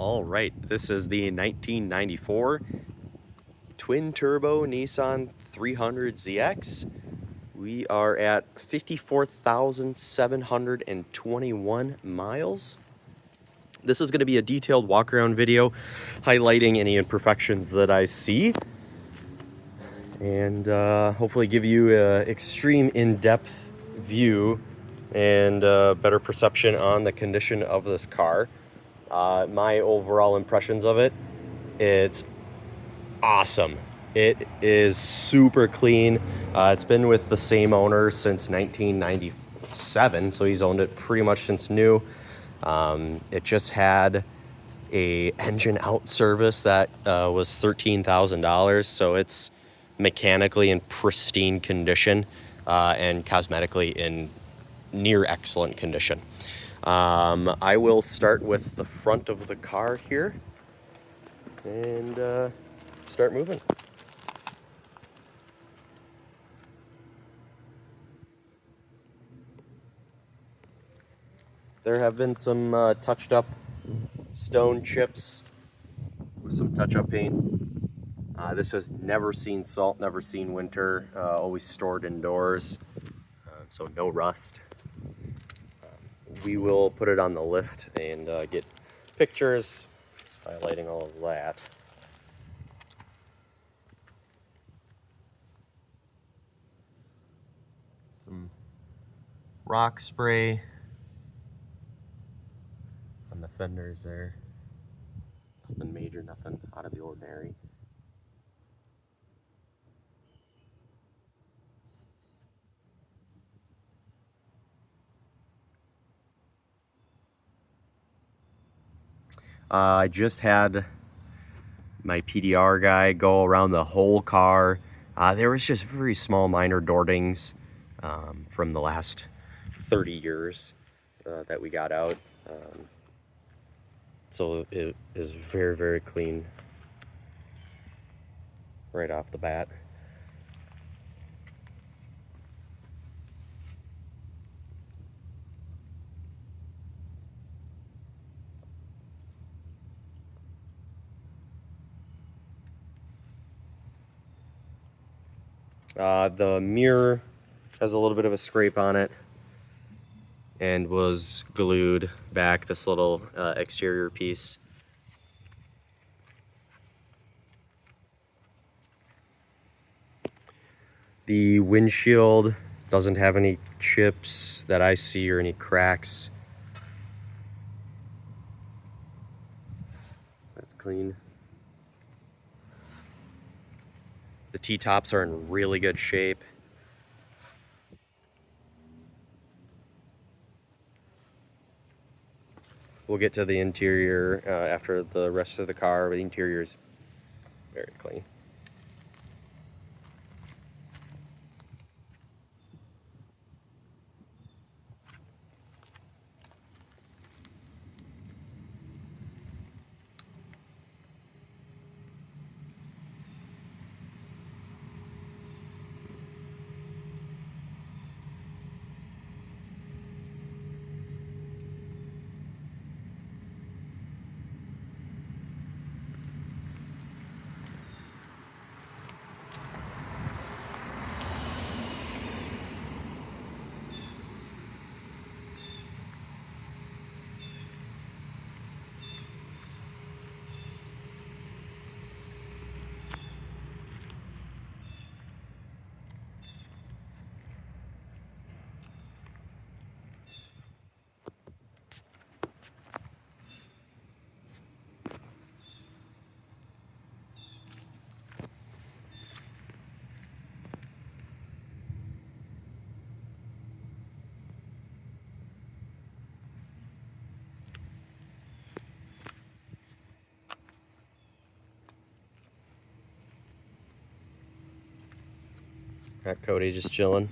All right, this is the 1994 twin-turbo Nissan 300ZX. We are at 54,721 miles. This is going to be a detailed walk-around video highlighting any imperfections that I see and hopefully give you an extreme in-depth view and better perception on the condition of this car. My overall impressions of it, it's awesome. It is super clean. It's been with the same owner since 1997, so he's owned it pretty much since new. It just had a engine out service that was $13,000, so it's mechanically in pristine condition and cosmetically in near excellent condition. I will start with the front of the car here and start moving. There have been some touched up stone chips with some touch-up paint. This has never seen salt, never seen winter, always stored indoors, so no rust. We will put it on the lift and get pictures highlighting all of that. Some rock spray on the fenders there. Nothing major, nothing out of the ordinary. I just had my PDR guy go around the whole car. There was just very small minor door dings from the last 30 years that we got out. So it is very, very clean right off the bat. The mirror has a little bit of a scrape on it and was glued back, this little exterior piece. The windshield doesn't have any chips that I see or any cracks. That's clean. The T-tops are in really good shape. We'll get to the interior after the rest of the car, but the interior is very clean. Got Cody just chilling.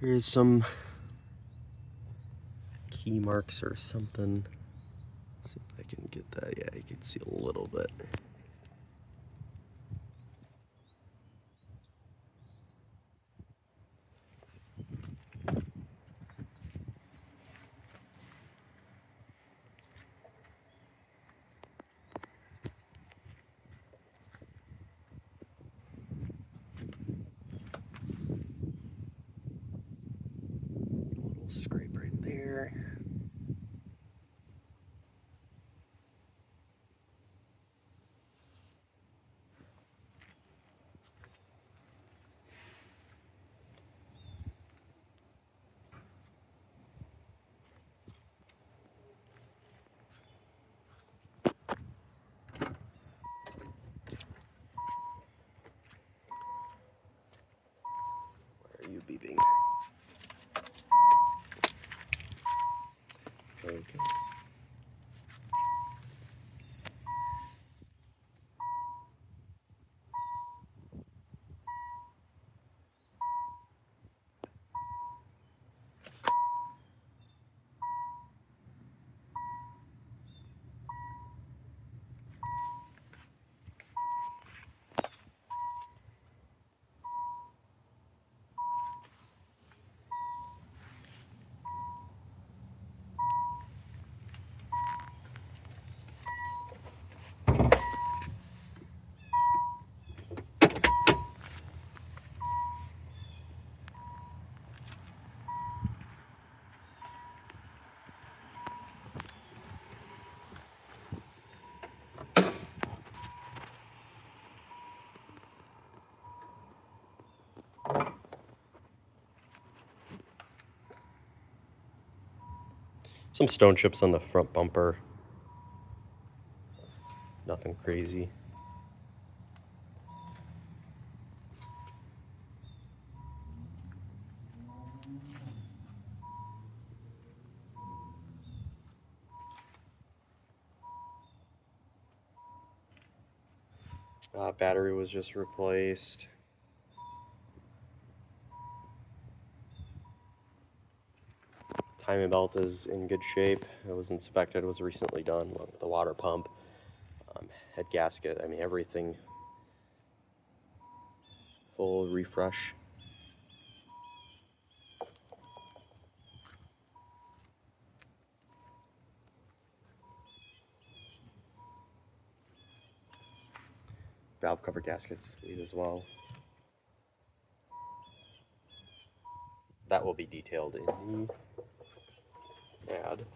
Here's some key marks or something. See if I can get that. Yeah, you can see a little bit. Little scrape right there. Where are you beeping? Okay. Some stone chips on the front bumper. Nothing crazy. Battery was just replaced. Timing belt is in good shape. It was inspected, was recently done with the water pump. Head gasket, I mean everything. Full refresh. Valve cover gaskets lead as well. That will be detailed in the ad.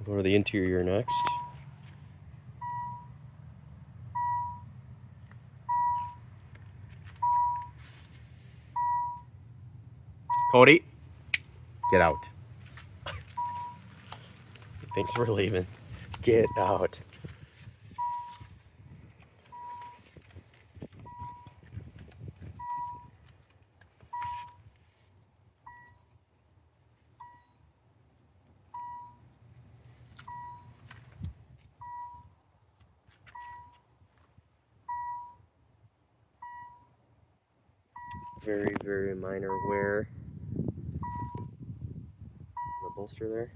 Go to the interior next. Cody, get out. Thanks for leaving. Get out. very, very minor wear. The bolster there.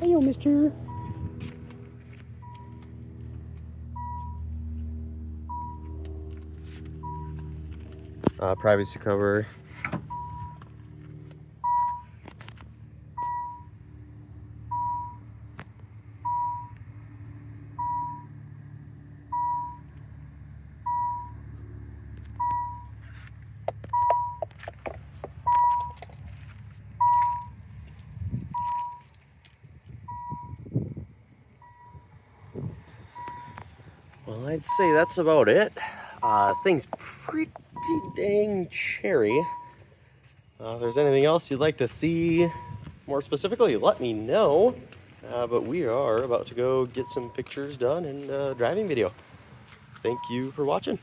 Hey, mister. Privacy cover. Well, I'd say that's about it. Thing's pretty dang cherry. If there's anything else you'd like to see more specifically, let me know. But we are about to go get some pictures done and driving video. Thank you for watching.